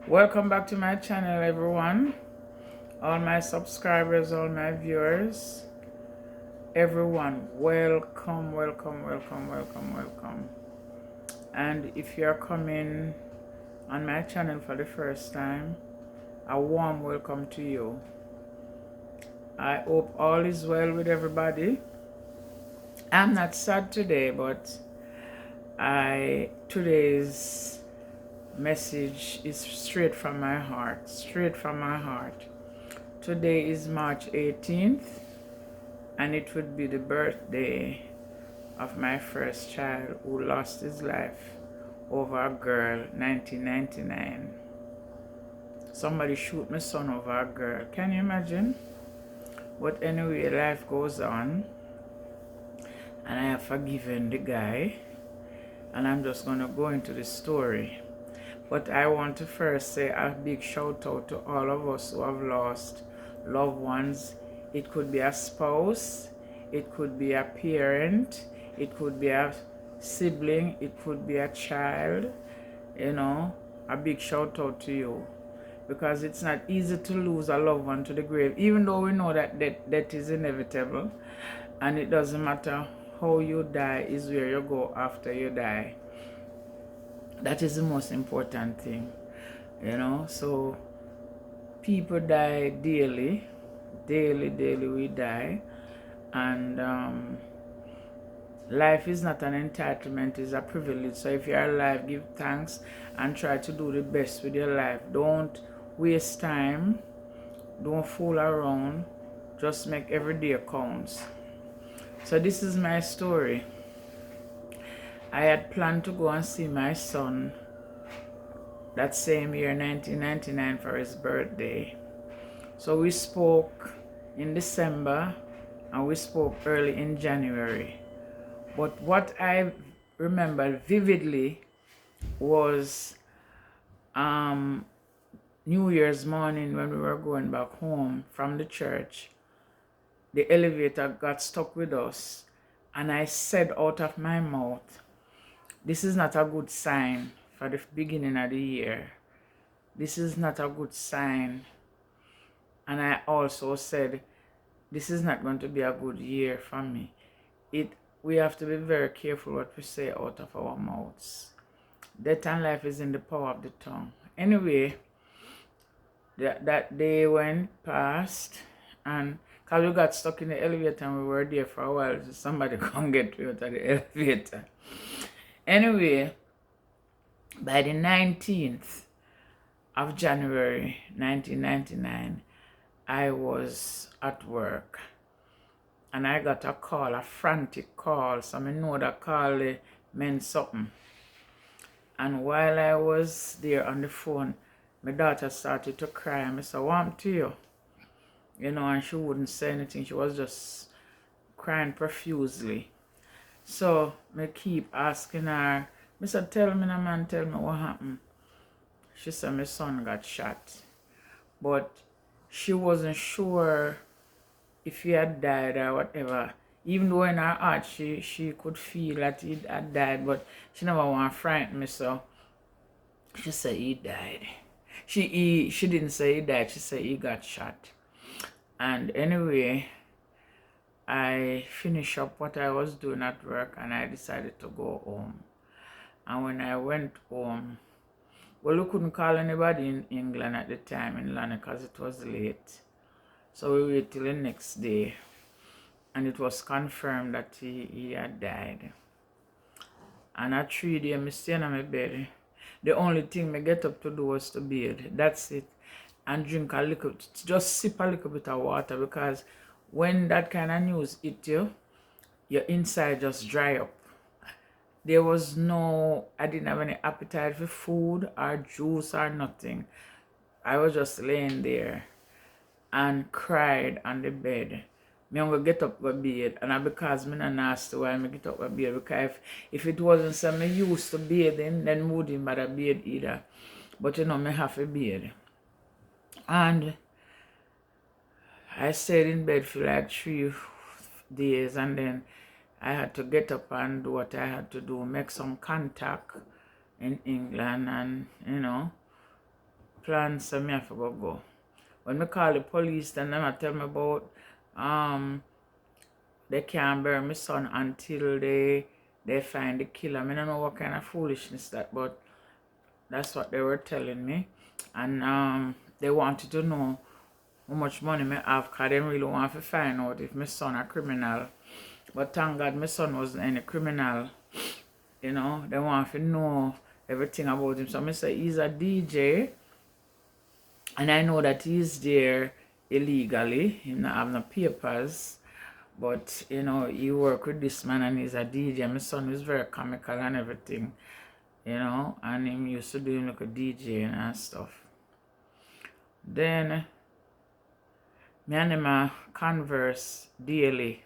Welcome back to my channel, everyone. All my subscribers, all my viewers, everyone, welcome, welcome, welcome, welcome, welcome. And if you're coming on my channel for the first time, a warm welcome to you. I hope all is well with everybody. I'm not sad today, but today's message is straight from my heart, straight from my heart. Today is March 18th, and it would be the birthday of my first child who lost his life over a girl, 1999. Somebody shoot my son over a girl. Can you imagine? But anyway, life goes on, and I have forgiven the guy, and I'm just going to go into the story. But I want to first say a big shout out to all of us who have lost loved ones. It could be a spouse, it could be a parent, it could be a sibling, it could be a child. A big shout out to you, because it's not easy to lose a loved one to the grave, even though we know that death is inevitable, and it doesn't matter how you die, is where you go after you die. That is the most important thing, so people die daily we die. And life is not an entitlement, it's a privilege. So if you're alive, give thanks and try to do the best with your life. Don't waste time, don't fool around, just make every day counts. So this is my story. I had planned to go and see my son that same year, 1999, for his birthday. So we spoke in December and we spoke early in January. But what I remember vividly was New Year's morning when we were going back home from the church. The elevator got stuck with us, and I said out of my mouth, "This is not a good sign for the beginning of the year. This is not a good sign." And I also said, "This is not going to be a good year for me." We have to be very careful what we say out of our mouths. Death and life is in the power of the tongue. Anyway, that day went past, and because we got stuck in the elevator and we were there for a while, so somebody come get me out of the elevator. Anyway, by the 19th of January 1999, I was at work, and I got a call, a frantic call. So I know that call meant something. And while I was there on the phone, my daughter started to cry. I said, "What happened to you?" And she wouldn't say anything. She was just crying profusely. So I keep asking her, I said, "Tell me, man, tell me what happened." She said, "My son got shot." But she wasn't sure if he had died or whatever. Even though in her heart she could feel that he had died, but she never want to frighten me, so she said he died. She didn't say he died, she said he got shot. And anyway, I finished up what I was doing at work and I decided to go home. And when I went home, well, we couldn't call anybody in England at the time, in London, because it was late. So we waited till the next day, and it was confirmed that he had died. And at 3 days, I stay on my bed. The only thing I get up to do was to bathe. That's it. And drink a little, just sip a little bit of water, because when that kind of news hit you, your inside just dry up. I didn't have any appetite for food or juice or nothing. I was just laying there and cried on the bed. Me I'm gonna get up go bathe, and because me not nasty why me get up go bathe, because if it wasn't so me used to bathing, then me wouldn't bother bathe either. But me have to bathe. And I stayed in bed for like 3 days, and then I had to get up and do what I had to do, make some contact in England, and plan, so me have to go. When me call the police, then them a tell me about they can't bury my son until they find the killer. I don't know what kind of foolishness that, but that's what they were telling me. And they wanted to know how much money I have, because they really want to find out if my son a criminal. But thank God my son wasn't any criminal. You know, they want to know everything about him. So I say he's a DJ, and I know that he's there illegally. He not have no papers. But, you know, he work with this man and he's a DJ. My son is very comical and everything, you know, and him used to do like a DJ and stuff. Then, me and him converse daily.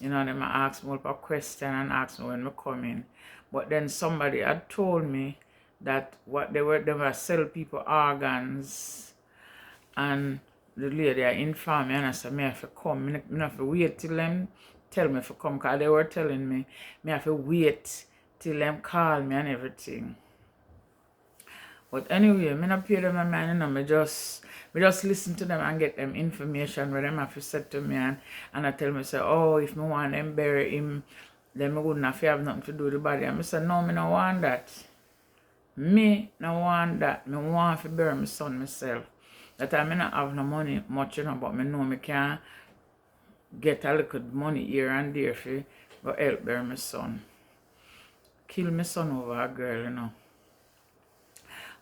You know, them ask me a question and ask me when I come in. But then somebody had told me that what they were sell people organs, and the lady informed me and I said, me have to come. I have to wait till them tell me to come, because they were telling me, me have to wait till them call me and everything. But anyway, me not pay them my mind, you know, me just listen to them and get them information where them have to say to me, and I tell me, say, oh, if me want them bury him, then me wouldn't have nothing to do with the body. And I say, no, me no want that. Me no want that. Me want to bury my son myself. That time I not have no money much, you know, but me know me can get a little money here and there for go help bury my son. Kill my son over a girl, you know.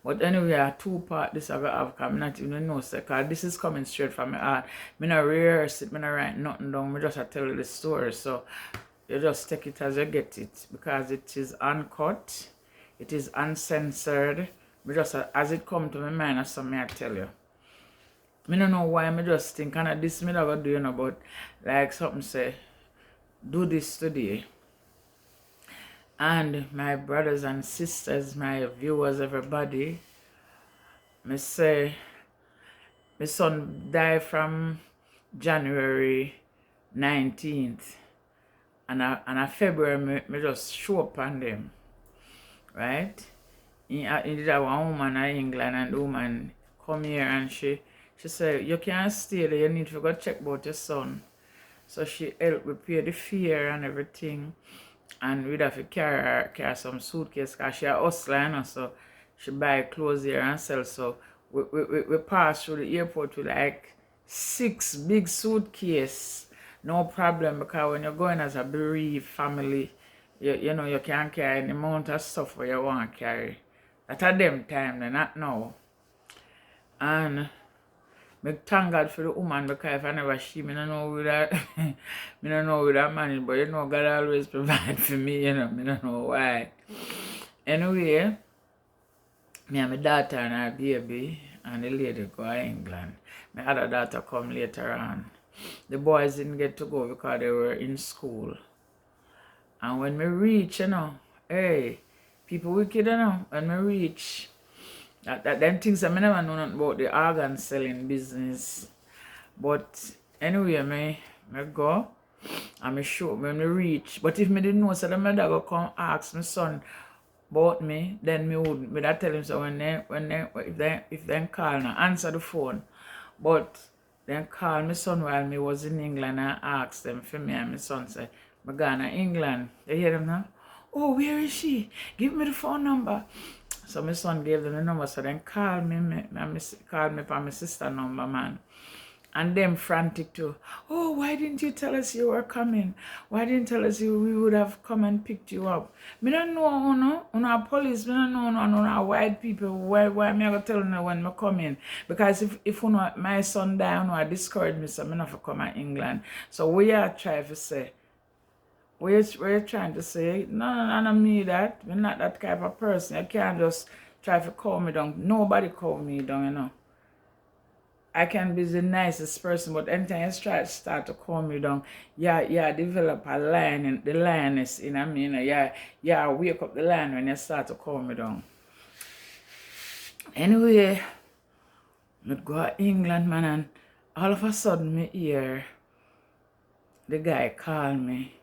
But anyway, a two-part this I have, because I not even know, because this is coming straight from my heart. I not rehearse it, I not write nothing down, I just tell you the story. So you just take it as you get it, because it is uncut, it is uncensored. I just as it come to my mind, that's something I tell you. I don't know why, I just think, and this me never do, you know, but like something say, do this today. And my brothers and sisters, my viewers, everybody, me say, my son died from January 19th. And a February, me just show up on them. Right? He did have one woman in England, and the woman come here and she said, you can't stay there, you need to go check about your son. So she helped me pay the fare and everything. And we'd have to carry some suitcase, because she a hustler, you know, so she buy clothes here and sell. So we pass through the airport with like 6 big suitcases. No problem, because when you're going as a bereaved family, you know, you can't carry any amount of stuff where you want to carry. At a them time, they're not now. And I thank God for the woman, because if I never see me, I don't know with that me don't know with that money, but you know God always provide for me, you know, I don't know why. Anyway, me and my daughter and our baby and the lady go to England. My other daughter come later on. The boys didn't get to go because they were in school. And when we reach, you know, hey, people wicked, you know, when we reach, that them things I never know nothing about the organ selling business. But anyway, me go and me show when me reach. But if me didn't know, so the mother go come ask my son about me, then me wouldn't. Me that tell him, so if they call and answer the phone. But then call my son while me was in England and ask them for me, and my son said, me gone to England. You hear them now? Oh, where is she? Give me the phone number. So my son gave them the number, so then call me from my sister number, man. And them frantic too. Oh, why didn't you tell us you were coming? Why didn't you tell us we would have come and picked you up? Me don't know, no police, me don't know, no white people. Why me I go tell you when me coming? Because if my son die, I discourage me, so me not for come to England. So we are trying to say, we're trying to say, no, me that. We're not that type of person. You can't just try to call me down. Nobody call me down, you know. I can be the nicest person, but anytime you start to call me down, develop a line, the lioness, you know what I mean? Wake up the lion when you start to call me down. Anyway, I go to England, man, and all of a sudden me hear the guy call me.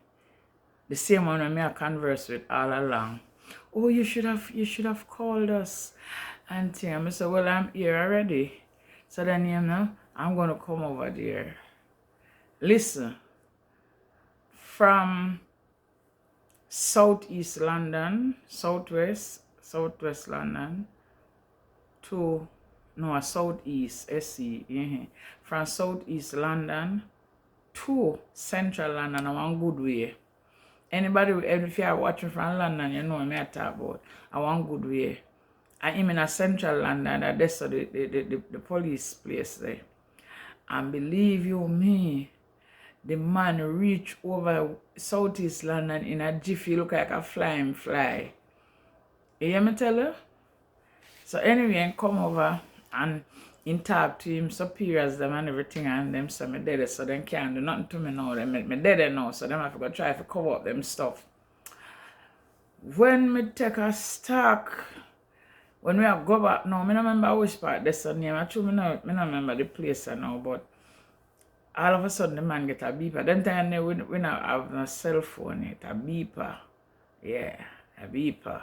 The same one I converse with all along. Oh, you should have called us. Auntie, I said, well, I'm here already. So then, I'm going to come over there. Listen, from southeast London, southwest London, to, no, southeast, SC, from southeast London to central London, I want good way. Anybody, if you are watching from London, you know what I talk about. I want good way. I'm in a central London, that's the police place there. And believe you me, the man reached over southeast London in a jiffy, look like a flying fly. You hear me tell you? So anyway, I come over and in talk to him superiors them and everything, and them say me dead, so them can't do nothing to me now. Them me dead now, so them have to go try to cover up them stuff. When me take a stock, when we have go back now, I don't remember which part this name. Actually, I don't remember the place now, but all of a sudden the man get a beeper. Then time we don't have no cell phone yet, a beeper. Yeah, a beeper.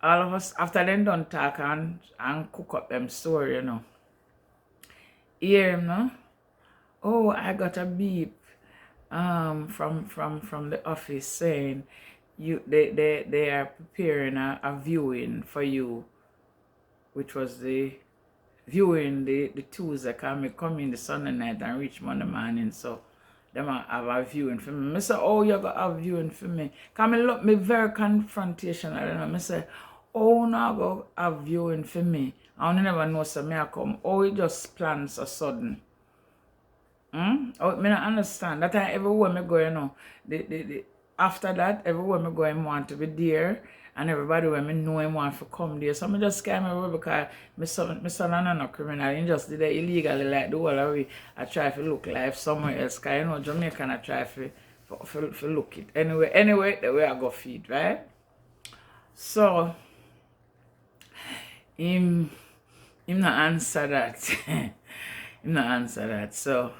All of us, after them done talk and cook up them story, hear him, no? Oh, I got a beep from the office saying they are preparing a viewing for you, which was the viewing the Tuesday, can come in the Sunday night and reach Monday morning, so them have a viewing for me. I say, oh, you got a viewing for me. Come and look me very confrontational. I say, oh, no, go have viewing for me. I never know so me I come. Oh, it just plans so sudden. Oh, me not understand. That time everywhere me go, after that, everywhere me go, I want to be there. And everybody when me know him want to come there. So I just scare me away because my son is no criminal. He just did it illegally like the whole way. I try to look like somewhere else. Because Jamaican I try to look it. Anyway, the way I go feed, right? So him not answer that. him not answer that. So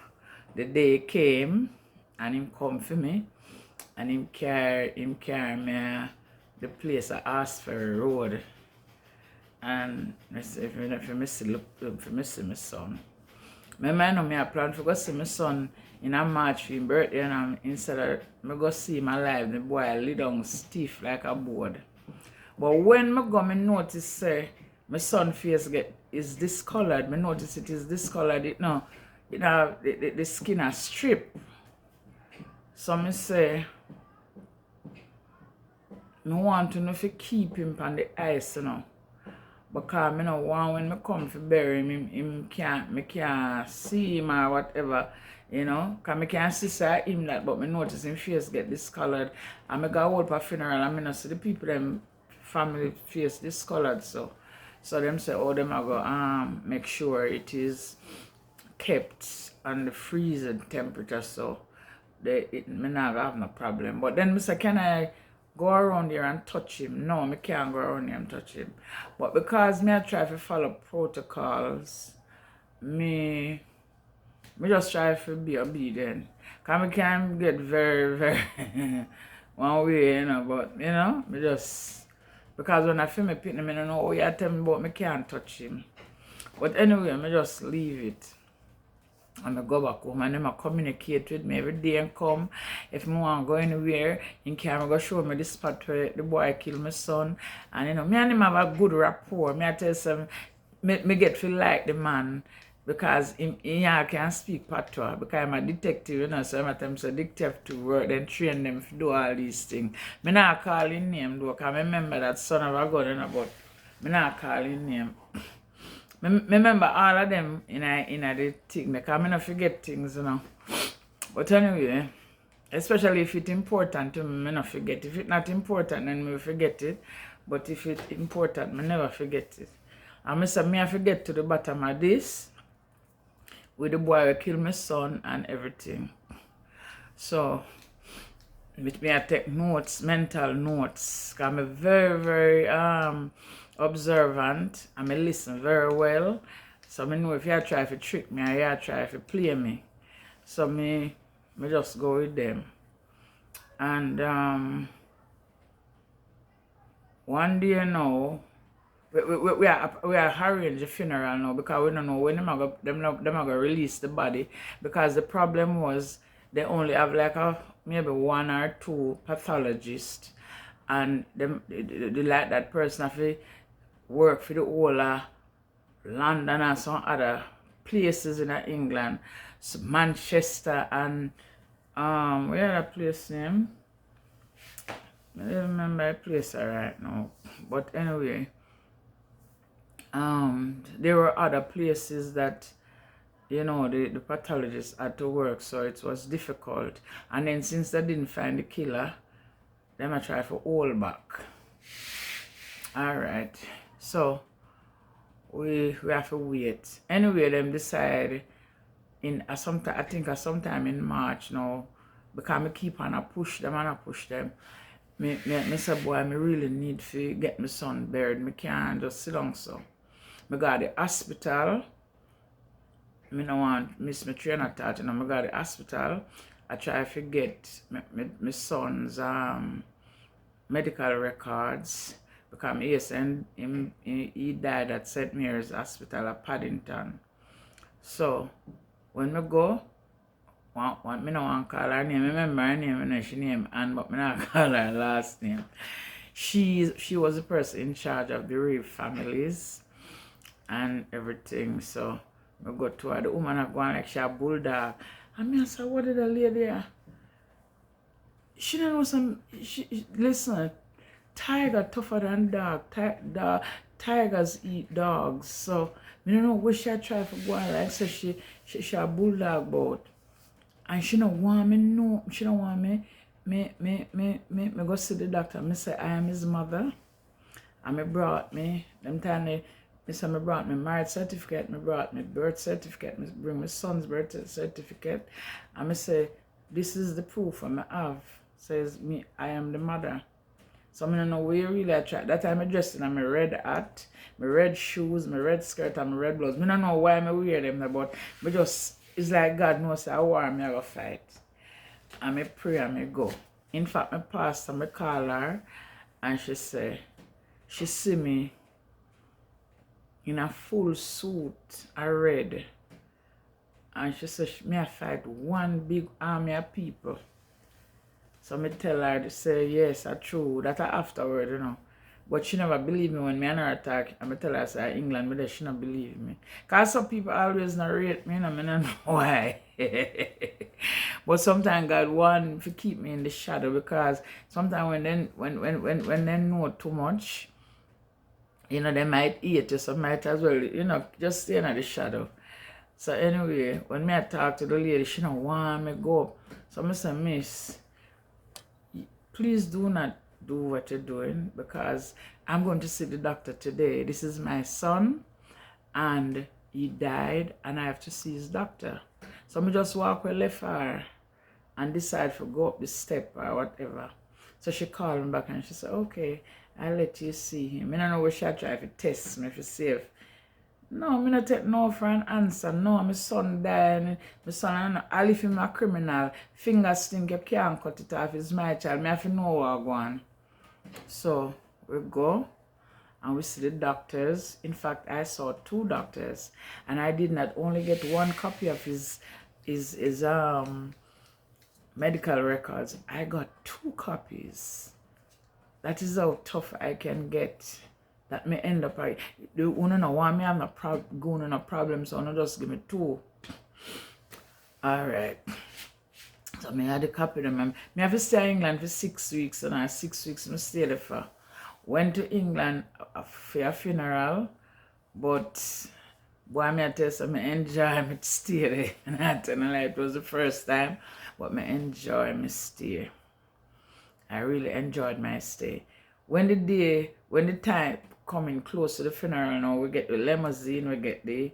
the day came and him come for me and him carry me the place I asked for a road. And I say, if I see my son. My mind me I plan to go see my son in a March for his birthday, and instead of me go see him alive, the boy lay down stiff like a board. But when me go, me notice say my son face is discolored. Me notice it is discolored. The skin a strip. So me say, me want to know if you keep him on the ice, because I don't want when I come to bury him, me can't see him or whatever, because I can't see him that, but I notice him face get discolored. And I go hold for a funeral and I see the people, them family face discolored, so them say, oh, them I go make sure it is kept on the freezing temperature, so me not have no problem. But then I say, can I go around here and touch him? No, I can't go around here and touch him. But because I try to follow protocols, me just try to be obedient. Because I can get very, very one way, but, me just, because when I feel me picking him, I don't know, oh, you tell me about me can't touch him. But anyway, I just leave it. And I go back home and them communicate with me every day and come. If I want to go anywhere, in camera go show me the spot where the boy killed my son. And me and him have a good rapport. Me I tell some, me get feel like the man because he can speak patois because I'm a detective, so I'm a detective work, then train them to do all these things. Me not call his name though, because I remember that son of a gun, but me not call his name. I remember all of them in the thing, because I don't forget things, But anyway, especially if it's important to me, I don't forget. If it's not important, then I forget it. But if it's important, I never forget it. And I say, I forget to the bottom of this, with the boy who killed my son and everything. So, with me I take notes, mental notes, because I'm very, very observant, and I listen very well. So I know if you try to trick me or you try to play me. So me just go with them. And one day now, we are arrange the funeral now because we don't know when them are gonna release the body, because the problem was they only have like maybe one or two pathologists, and they like that person have to work for the whole London and some other places in England, so Manchester and where that place name? I don't remember the place right now, but anyway. There were other places that, you know, the pathologists had to work, so it was difficult. And then since they didn't find the killer, they might try for hold back. All right, so we have to wait. Anyway, them decide in sometime, I think sometime in March now, because I keep on push them and I push them. Me say, boy, I really need to get my son buried. Me can't just sit down so. I got the hospital. I don't want miss my train of thought, and I got the hospital. I try to get my son's medical records, because he died at St. Mary's Hospital at Paddington. So when I go, I don't want to call her name. I remember her name and she name Anne, but I don't call her last name. She was the person in charge of the bereaved families and everything. So I go to her, the woman are going like she a bulldog. And I said, what did the lady? She don't know some, listen, tiger tougher than dog. Tigers eat dogs. So I don't know what she try for go on like, so she a bulldog about. And she don't want me, no, she don't want me go see the doctor. I say I am his mother. And me brought me, them time me say me brought me marriage certificate, me brought me birth certificate, me bring my son's birth certificate. And me say, this is the proof I have. Says me, I am the mother. So I don't know where you really try. That time I dressed in my red hat, my red shoes, my red skirt, and my red blouse. I don't know why I wear them, but just, it's like God knows I war me I go fight. And I pray and I go. In fact, my pastor, I call her, and she say, she see me in a full suit, a red. And she said, me I fight one big army of people. So I tell her to say, yes, that's true. That's afterward, you know. But she never believed me when me and her attack. I tell her, say, England, but she never believe me. Because some people always narrate me, and I don't know why. But sometimes God wants to keep me in the shadow, because sometimes when they know too much, you know, they might eat you, so might as well, you know, just stay in the shadow. So anyway, when me I talk to the lady, she don't want me go. So I say, miss, please do not do what you're doing, because I'm going to see the doctor today. This is my son, and he died, and I have to see his doctor. So I just walk with left her and decide to go up the step or whatever. So she called me back and she said, okay, I'll let you see him. I don't know what she tried to test me to see if. No, I don't take no for an answer. No, my son died. My son, I leave him a criminal. Finger stink, you can't cut it off. It's my child. I have to know what I'm going. So we go and we see the doctors. In fact, I saw two doctors, and I did not only get one copy of his medical records. I got two copies. That is how tough I can get. That may end up like, you know want me have no problem, so no just give me two. Alright. So I had a copy of them. I have to stay in England for 6 weeks, and I 6 weeks I stayed there for. Went to England for a funeral, but boy, I tell you, I enjoy my stay there. And I tell you, it was the first time, but I enjoy my stay. I really enjoyed my stay. When the time coming close to the funeral now, we get the limousine, we get the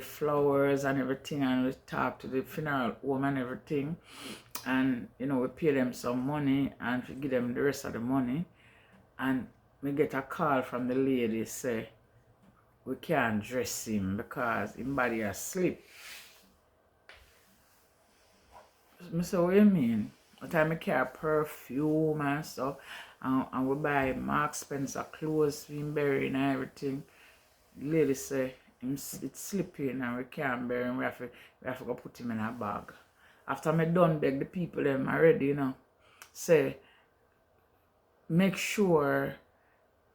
flowers and everything, and we talk to the funeral home and everything, and you know, we pay them some money and we give them the rest of the money, and we get a call from the lady say we can't dress him because his body asleep. I say, what you mean? At time I carry perfume and stuff, And we buy Mark Spencer clothes for him burying and everything. The lady say it's slipping and we can't bury him. We have to go put him in a bag. After me done beg the people them already, say make sure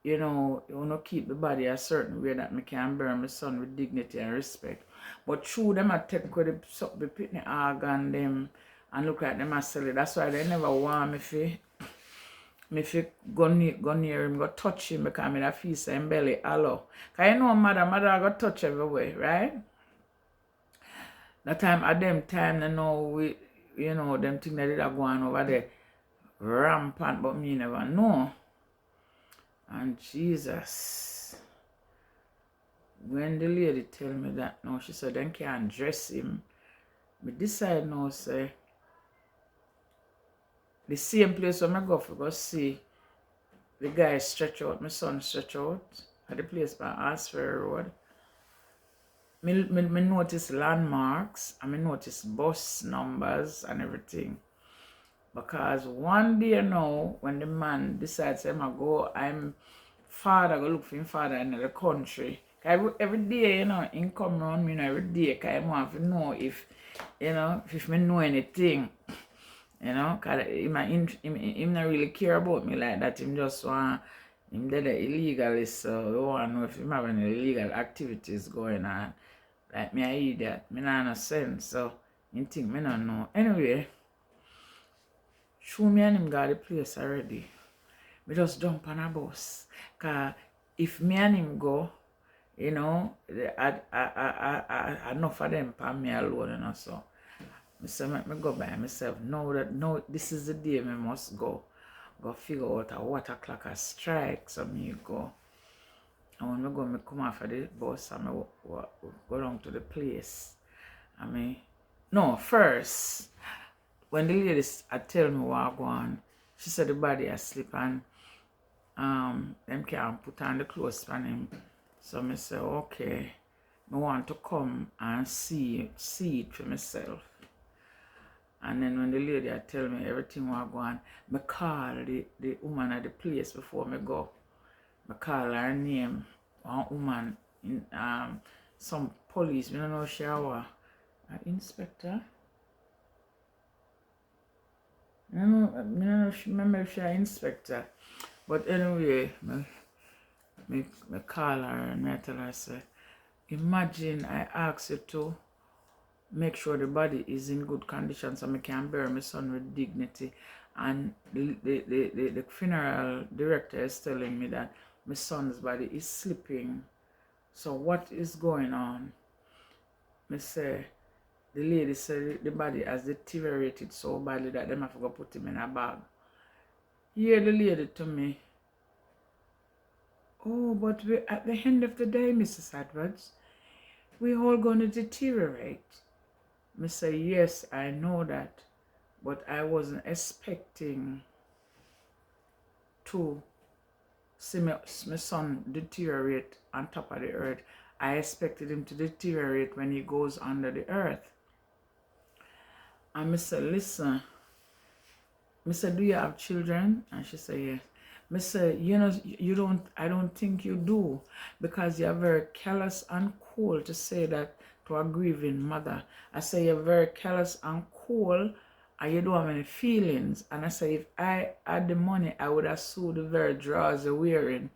you know keep the body a certain way that me can bury my son with dignity and respect. But through them I take with the pitney organ them and look at them and sell it. That's why they never want me fi go near him, go touch him because I feel say him belly hollow. Cause mother I go touch everywhere, right? That time at them time we them thing that did go on over there rampant, but me never know. And Jesus, when the lady tell me that now, she said then can't dress him. Me decide now say the same place where I go see the guy stretch out, my son stretch out at the place by Asbury Road. Me notice landmarks and me notice bus numbers and everything. Because one day now, when the man decides I'm father, go look for him father in the country. Every day, he come around me every day, because I want to know if me know anything. Because he not really care about me like that. Him just want, him dead illegalist, so he want to know if him have any illegal activities going on. Like me, I eat that. Me not no sense, so he think me not know. Anyway, show me and him got the place already. Me just jump on a bus. Because if me and him go, enough of them for me alone, so. I say, me go by myself. No, this is the day me must go. Go figure out what o'clock I strike, so me go. And when I go, me come off of the bus and I go down to the place. First, when the lady tell me what I go on, she said the body asleep and them can't put on the clothes on him. So I say, okay, I want to come and see it for myself. And then when the lady tell me everything was going, I call the woman at the place before I go. I call her name, one woman in some police, I don't know if she was an inspector. I don't know if she remember if she was an inspector. But anyway, I call her and I tell her, I say, imagine I ask you to make sure the body is in good condition so I can bury my son with dignity. And the funeral director is telling me that my son's body is slipping. So what is going on? I say, the lady said the body has deteriorated so badly that they have to go put him in a bag. Hear the lady to me, oh, but at the end of the day, Mrs. Edwards, we're all going to deteriorate. I say, yes, I know that, but I wasn't expecting to see my son deteriorate on top of the earth. I expected him to deteriorate when he goes under the earth. And I said, listen, I said, do you have children? And she said, yes. I said, I don't think you do, because you're very callous and cold to say that to a grieving mother. I say you're very callous and cold and you don't have any feelings. And I say if I had the money, I would have sewed the very drawers you're wearing.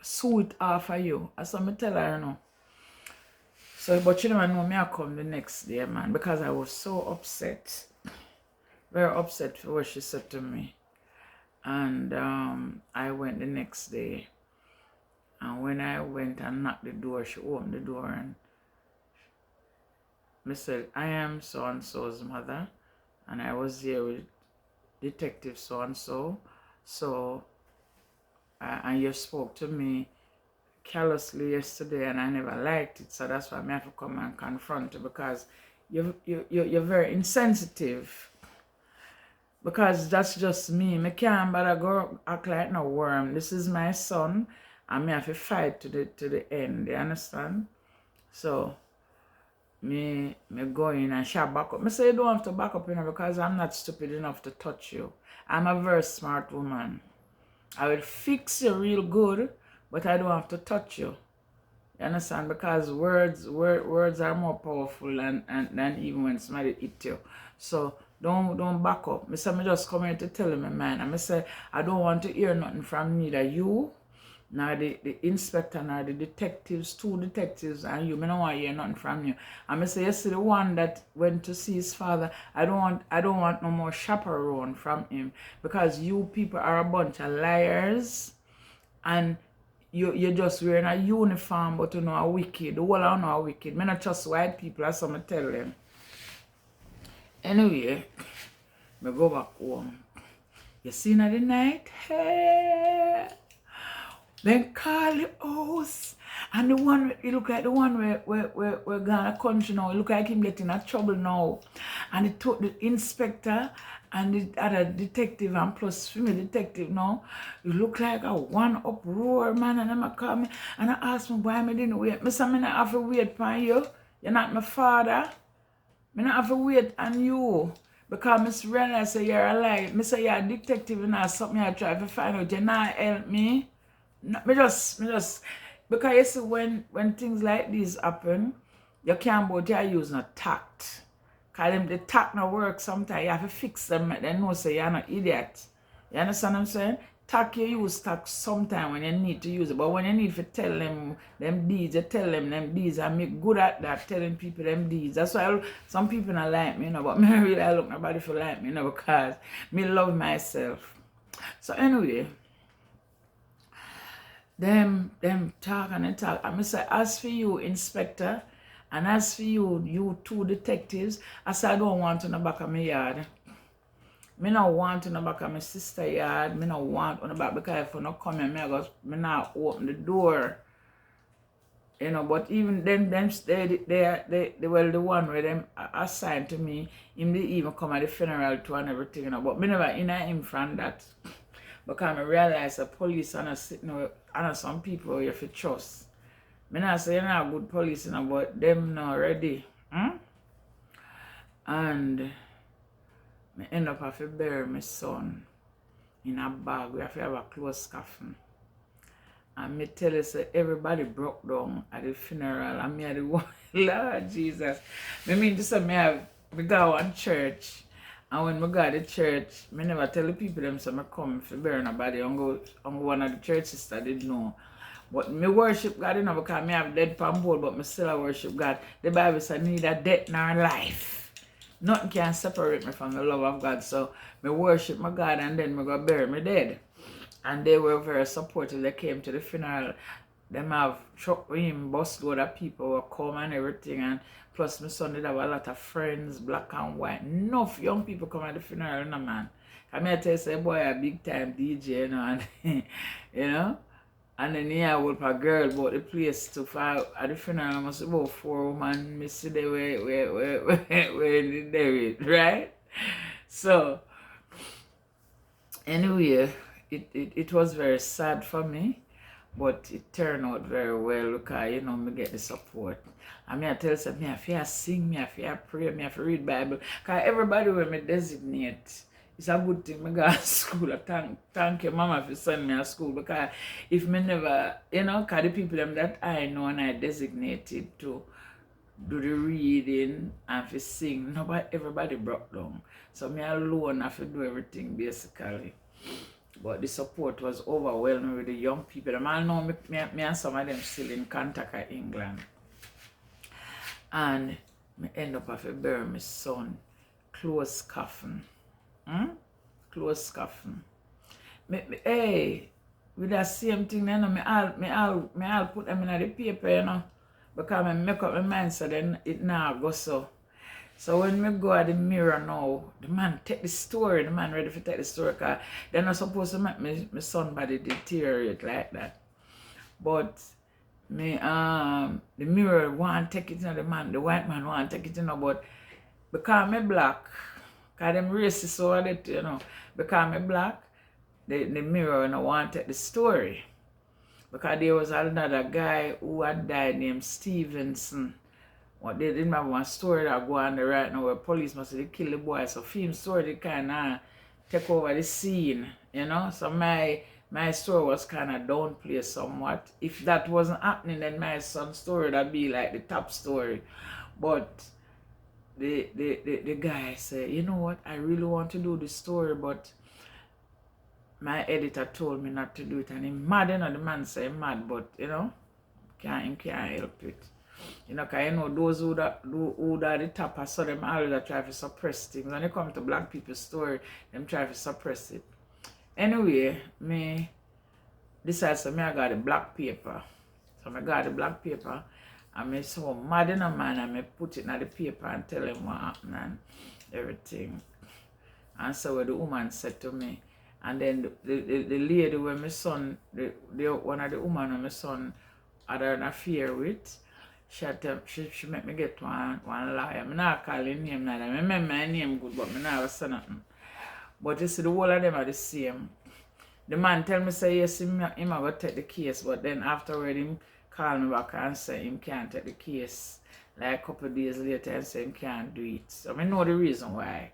Sew it off of you. That's what I tell her, So, but you never know me, I come the next day, man, because I was so upset. Very upset for what she said to me. And I went the next day. And when I went and knocked the door, she opened the door and I said, I am so-and-so's mother, and I was here with Detective so-and-so, and you spoke to me callously yesterday, and I never liked it, so that's why I have to come and confront you, because you're very insensitive, because that's just me. I can't bother go act like no worm. This is my son, and I have to fight to the end, you understand? So me go in and she back up. I say you don't have to back up, because I'm not stupid enough to touch you. I'm a very smart woman. I will fix you real good, but I don't have to touch you. You understand? Because words are more powerful than even when somebody hit you. So don't back up. Me say me just come here to tell you my mind. And me say I don't want to hear nothing from neither you, nor the inspector, nor the detectives, 2 detectives and you. Me don't want to hear nothing from you. And me say you see the one that went to see his father, I don't want no more chaperone from him. Because you people are a bunch of liars, and you're just wearing a uniform, but you know are wicked. The whole of know are wicked. Me not trust white people, as some tell them. Anyway, me go back home. You see in the night? Hey, then call the house. And the one, he look like the one where gonna country now. He look like him getting in trouble now. And he took the inspector and the other detective and plus female detective now. You look like a one uproar, man. And them call me and I ask me why me didn't wait. Me say me not have to wait for you. You're not my father. Me not have to wait on you. Because I realize say you're alive. I say you're a detective and that's something I try to find out. You not help me. No, me just because you see when things like these happen, you can't but you use no tact. Cause them the tact no work sometimes. You have to fix them, they know say you're not idiot. You understand what I'm saying? Tact you use tact sometimes when you need to use it. But when you need to tell them deeds, you tell them deeds. I make good at that, telling people them deeds. That's why some people don't like me, you know, but me really I look nobody for like me, you know, because me love myself. So anyway, them talk and they talk. And I say, as for you, inspector, and as for you 2 detectives, I say I don't want in the back of my yard. Me not want in the back of my sister yard. Me not want on the back because if you not come here, me not open the door. You know, but even then they well the one where them assigned to me, him they even come at the funeral too and everything, you know. But me never in him from that. Because I realize the police are not sitting with some people you have to trust. I not say you're not good police, you know, but them not ready. And I end up having to bury my son in a bag. We have to have a close coffin. And me tell you, so everybody broke down at the funeral. And me had the one, Lord Jesus. I mean, just me go one church. And when I go to the church, I never tell the people them so I come to bury nobody. I go one of the churches that didn't know. But me worship God, you know, because me have dead pan board, but me still worship God. The Bible says neither death nor life. Nothing can separate me from the love of God. So me worship my God and then me go bury me dead. And they were very supportive. They came to the funeral. Them have truck with him, bus load of people were come and everything. And plus my son did have a lot of friends, black and white. Enough young people come at the funeral, you know, man. I mean, I tell you, say, boy, a big time DJ, you know, and you know. And then here with a girl about the place to file at the funeral. I must about 4 women. Me see the where they right? So anyway, it was very sad for me, but it turned out very well because you know me get the support. I mean I tell you, me have to sing, me have to pray, me have to read Bible. Because everybody will me designate. It's a good thing I go to school. Thank you, Mama, for sending me to school. Because if me never, you know, because the people them that I know and I designated to do the reading and to sing, everybody broke down. So me alone have to do everything basically. But the support was overwhelming with the young people. The man know me and some of them still in contact at England. And me end up having to bury my son. Close coffin. Close coffin. Hey, with that same thing, you know, me all put them in the paper, you know, because I make up my mind so then it now go so. So when me go at the mirror now, the man take the story, the man ready to take the story, because they're not supposed to make my son body deteriorate like that. But me the mirror want to take it, you know, the white man want to take it, you know, but because me black, because them racist over it, you know, because me black, the mirror you know, want to take the story. Because there was another guy who had died named Stevenson. What they didn't have one story that go on there right now where police must have killed the boy. So film story they kind of take over the scene, you know. So my my story was kind of downplayed somewhat. If that wasn't happening, then my son's story would be like the top story. But the guy said, you know what, I really want to do this story, but my editor told me not to do it. And he's mad, you know, the man say mad, but you know, can't help it. You know, because you know, those who are the top, I saw them always try to suppress things. When it comes to black people's story, them try to suppress it. Anyway, me decided so I got the black paper. So I got the black paper and I so mad in a man and I put it in the paper and tell him what happened and everything. And so what the woman said to me. And then the lady where my son, one of the women where my son had an affair with, she made me get one lawyer. I'm not calling name now. I remember my name good, but I never say nothing. But you see, the whole of them are the same. The man tell me say yes, him go take the case, but then afterward him call me back and say him can't take the case. Like a couple of days later and say him can't do it. So I know the reason why.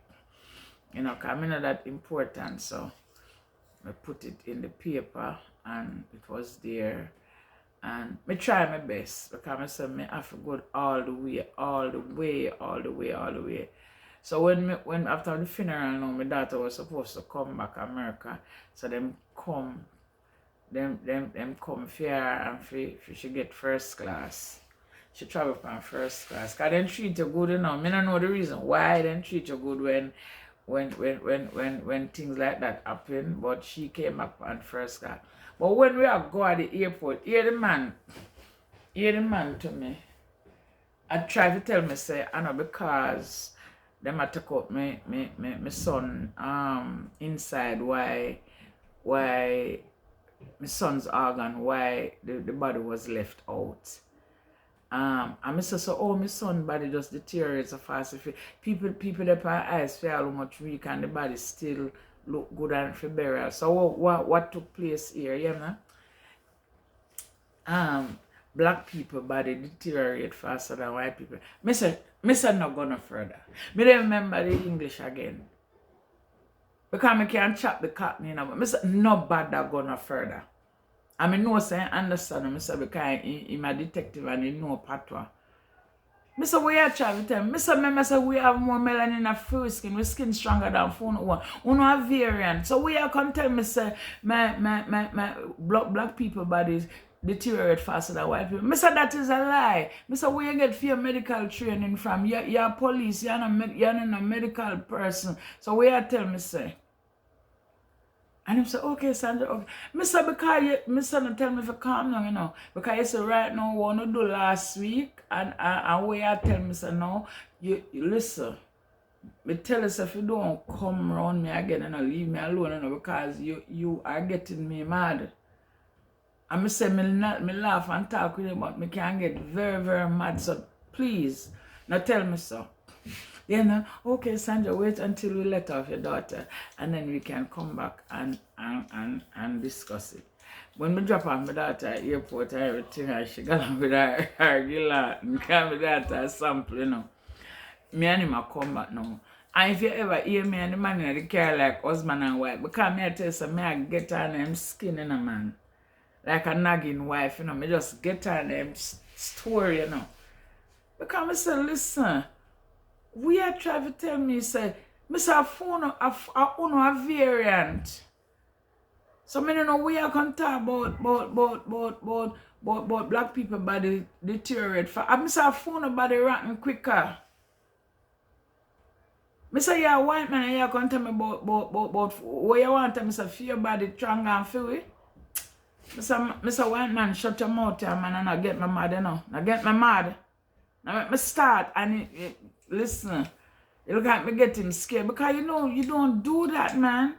You know, because I know that important, so I put it in the paper and it was there. And I try my best because I said I have to go all the way. So when after the funeral, now my daughter was supposed to come back to America. So them come here and she get first class. She travel on first class. Cause them treat you good, you know. I don't know the reason why them treat you good when things like that happen. But she came back on first class. But when we are go at the airport, hear the man to me. I try to tell me say, I know because them I took out my son inside why my son's organ, why the body was left out. And I say, so oh, my son body just deteriorates so fast. If people that eyes feel how much weak and the body still look good and for burial. So what took place here, you know? Black people body deteriorate faster than white people. Me say not gonna further. Me don't remember the English again. Because I can't chop the cotton, you know. But I say no bad that gonna further. I mean no say I understand. I say because I'm a detective and he know patois. I say we are trying to tell me. I say we have more melanin in our first skin. We skin stronger than phone one. We have variant. So we are come tell me say my black people bodies deteriorate faster than white people. I say that is a lie. I say where you get for your medical training from? You're police. You're not a medical person. So we are tell me say. And him say, okay, Sandra, okay. Mr. because Mr. not tell me if I calm down, you know. Because you say right now, what I do last week, and where I tell me, say, no, you listen. Me tell us if you don't come around me again and leave me alone, you know, because you are getting me mad. And me say, me laugh and talk with you, but me can get very, very mad. So please, now tell me so. Then, okay, Sandra, wait until we let off your daughter and then we can come back and discuss it. When we drop off my daughter at airport and everything, she got on with her regular and come with that a sample, you know. Me and him come back now. And if you ever hear me and the man in the car like husband and wife, because me I tell you, so me I get on them skin in a man. Like a nagging wife, you know, me just get on them story, you know. Because I say, listen, we are trying to tell me, say, Mr. Phone a variant. So I don't know we are going to talk about black people body deteriorate. Mr. Phone body rotten quicker. Mr. Yeah, white man, you can tell me about what you want to tell me, say, feel your body strong and feel it. Mr. White man, shut your mouth, man, and I get my mad, you know. I get my mad. Now let me start and listen. You look at me getting scared because you know you don't do that, man.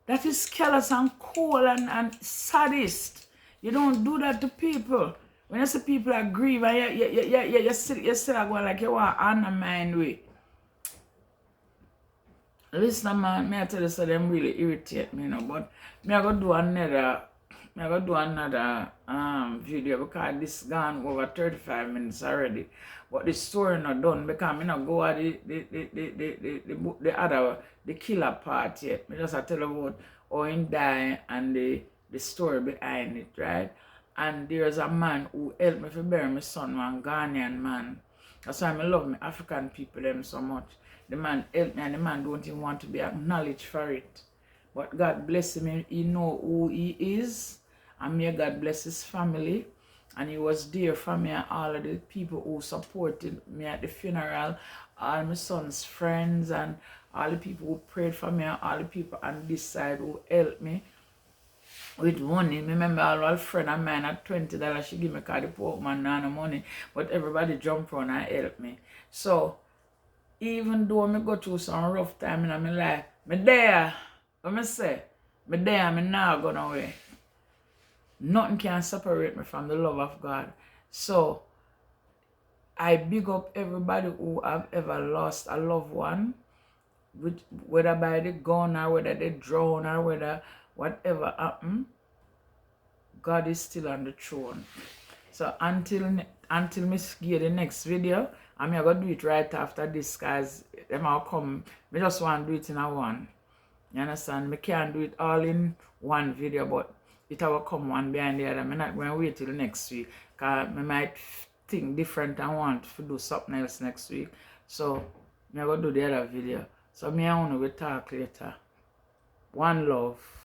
That is careless and cold and sadist. You don't do that to people. When you see people are grieve and you still are going like you want to undermine way. Listen, man, me I tell you so them really irritate me, you know, but me I go do another video because this gone over 35 minutes already. But the story not done because me not go at the killer part yet. Me just tell about how he died and the the story behind it, right? And there's a man who helped me to bury my son, one Ghanaian man. That's why I love my African people them so much. The man helped me and the man don't even want to be acknowledged for it. But God bless him, he know who he is. And may God bless his family. And he was there for me and all of the people who supported me at the funeral, all my son's friends and all the people who prayed for me and all the people on this side who helped me with money. Remember a friend of mine at $20 she give me because the poor man no money. But everybody jump on and help me. So even though I go through some rough time in my life, me there, what I say, me there, me not going away. Nothing can separate me from the love of God. So I big up everybody who have ever lost a loved one, whether by the gun or whether they drown or whether whatever happened, God is still on the throne. So until me get the next video, I'm gonna do it right after this, guys. Them all come. Me just want to do it in a one. You understand? Me can't do it all in one video, but it will come one behind the other. I'm not going to wait till next week, because I might think different and want to do something else next week. So I'm going to do the other video. So me and you will talk later. One love.